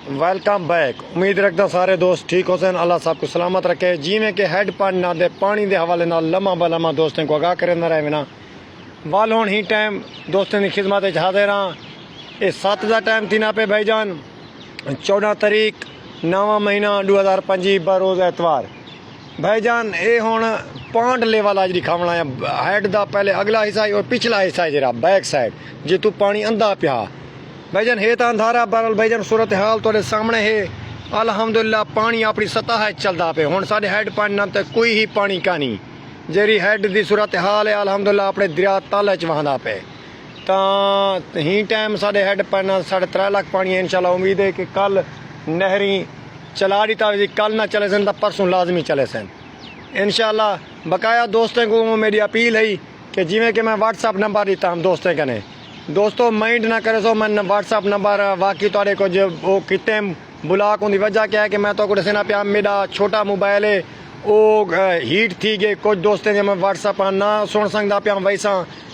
Welcome back. उम्मीद रखता सारे दोस्त ठीक हो सन। अल्लाह सबको सलामत रखे। जिमें कि हैड पानी ना दे पानी के हवाले ना लम्मा बलमा दोस्तों को आगाह करे रहे ना वाल हूँ ही टाइम दोस्तों की खिदमत हाजिर हाँ। ये 7 का टाइम थी ना पे भाईजान 14 तारीख 9वां महीना 2025 बरोज़ एतवार भाईजान। ये हूँ पॉइंट लेवल आज दिखावना है हैड का पहले अगला हिस्सा और पिछला हिस्सा है जरा बैक साइड जे तू पानी अंधा पिया भाईजान है तो अंधारा बरल भाईजान सूरत हाल थोड़े सामने है। अल्हम्दुलिल्लाह पानी अपनी सतह चलता पे हूँ साढ़े हैड पानी ना तो कोई ही पानी का नहीं जेरी हैड की सूरत हाल है अल्हम्दुलिल्लाह अपने दरिया तल च वहां पे तो ही टाइम साढ़े हैड पानी 3.5 लाख पानी है। इंशाल्लाह उम्मीद है कि कल नहरी चला दी था कल ना चले सन तो परसों लाजमी चले सन इंशाल्लाह। बकाया दोस्तों को मेरी अपील है कि जिमें कि मैं व्हाट्सअप नंबर देता हम दोस्तों कने दोस्तों माइंड ना करे सो मैं व्हाट्सअप नंबर वाकई थोड़े को जो वो कितने ब्लॉक होने वजह क्या है कि मैं तो को दसना पिया मेरा छोटा मोबाइल है वो हीट थी गए कुछ दोस्तों ने मैं व्हाट्सअप ना सुन सकता पिया वैसा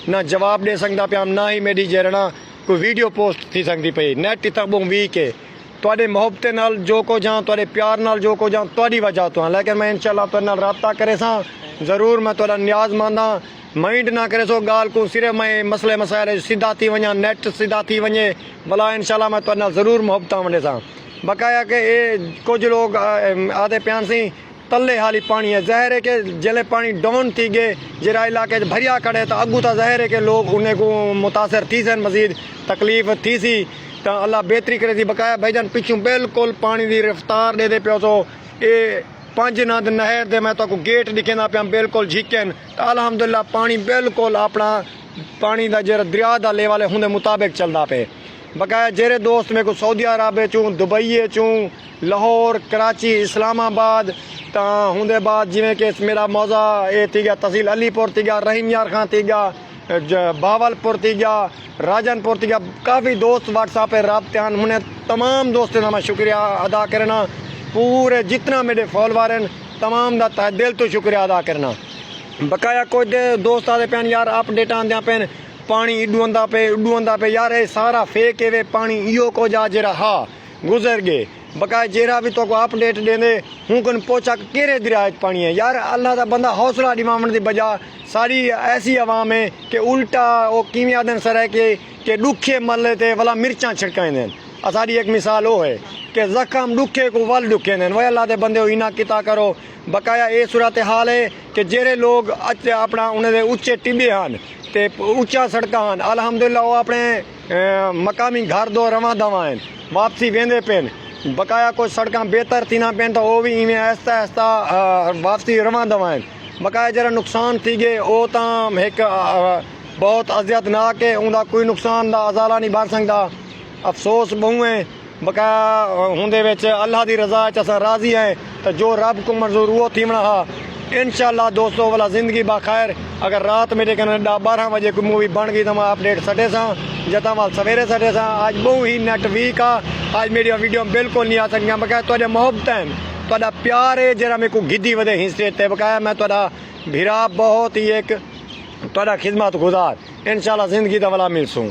ना जवाब दे सकता पिया ना ही मेरी जरना कोई वीडियो पोस्ट थी सकती पई नैट इतना बहु वीक है थोड़े मुहब्बत नाल जो को जाऊँ थोड़े प्यार नाल जो को जाऊँ थोड़ी वजह तो लेकिन मैं इंशाल्लाह तो नाल रब्ता करे सा ज़रूर मैं थोड़ा न्याज मंदा माइंड ना करे सो गाल को सिर्फ मैं मसले मसाइल सीधा थी वञा नेट सीधा थी वञे भला इंशाल्लाह मैं तो ज़रूर मुहब्बत वंडे सा। बकाया के ये कुछ लोग आधे प्यान सी तले हाली पानी है ज़ाहिर है कि जले पानी डाउन थी गए जरा इलाके भरिया खड़े तो अगू तो ज़ाहिर है कि लोग उन्हें को मुतासर थी सन मजीद तकलीफ़ थी सी तो अल्लाह बेहतरी करे थी। बकाया भाईजान पिछू बिल्कुल पानी की रफ्तार दे दे पियो सो ये 5 नंद नहर दे मैं तो गेट दिखेंदा पिया बिल्कुल झिकन तो अल्हम्दुलिल्लाह पानी बिल्कुल अपना पानी का जरा दरिया का लेवल है उनके मुताबिक चलता पे। बकाया जेरे दोस्त मेरे को सऊदी अरब चूँ दुबई चूँ लाहौर कराची इस्लामाबाद तो होंदे बाद जिमें कि मेरा मौजा ये थी गया तहसील अलीपुर थी गया रहीम यार खां थी गया बावलपुर थी गया राजनपुर थी गया काफ़ी दोस्त व्हाट्सएप पे रब्ते हैं उन्हें तमाम दोस्तों का मैं शुक्रिया अदा करना पूरे जितना मेरे फॉलोवर हैं तमाम का तहे दिल तो शुक्रिया अदा करना। बकाया कुछ दोस्त आते पैन यार अपडेट आंदे पैन पानी इडू आंदा पे यार ये सारा फेक है वे पानी इो को जा जरा हाँ गुजर गए। बकाया जेरा भी तो को अपडेट देंदे हूँ कन पोचा केरे दरिया पानी है यार अल्लाह का बंदा हौसला दिवावन की बजाय सारी ऐसी आवाम है कि उल्टा वो किमें आदन सर है कि दुखे मरले थे वाला मिर्चा छिड़काइंदे सारी एक मिसाल वो है कि जख्म दुखे को वल दुखे वह अल्लाह के बंदे इना किता करो। बकाया ये सूरत हाल है कि जेरे लोग अपना उन्हें उच्चे टिब्बे हैं तो उच्चा सड़क हैं अल्हम्दुलिल्लाह वो अपने मकामी घर दो रवा दवा हैं वापसी वेंदे पेन। बकाया कुछ सड़क बेहतर थी ना पेन तो वो भी इवें आहिस्ता आहिस्ता वापसी रवा दवा हैं। बकाया जरा नुकसान थी गए वो तो एक बहुत अजियतनाक है उनका कोई नुकसान का अजाला नहीं बन सकता अफसोस बहु है। बकाया होंदे विच अल्लाह की रज़ा असां राज़ी हैं तो जो रब को मंजूर वो थीवना हा इंशाल्लाह दोस्तों वाला ज़िंदगी बाखैर। अगर रात मेरे कने 12 बजे कोई मूवी बन गई तो मैं अपडेट सटे सा जता वाल सवेरे सटे सा आज बहु ही नेट वीक आ आज मेरी वीडियो बिल्कुल नहीं आ सकियां। बकाया तुहाडे मुहब्बत हैं तुहाडा प्यार है जरा मेरे को गिद्दी वधे हिस्से ते बकाया मैं तुहाडा भिरा बहुत ही एक तुहाडा खिदमत गुजार इंशाल्लाह ज़िंदगी दा वाला मिलसूँ।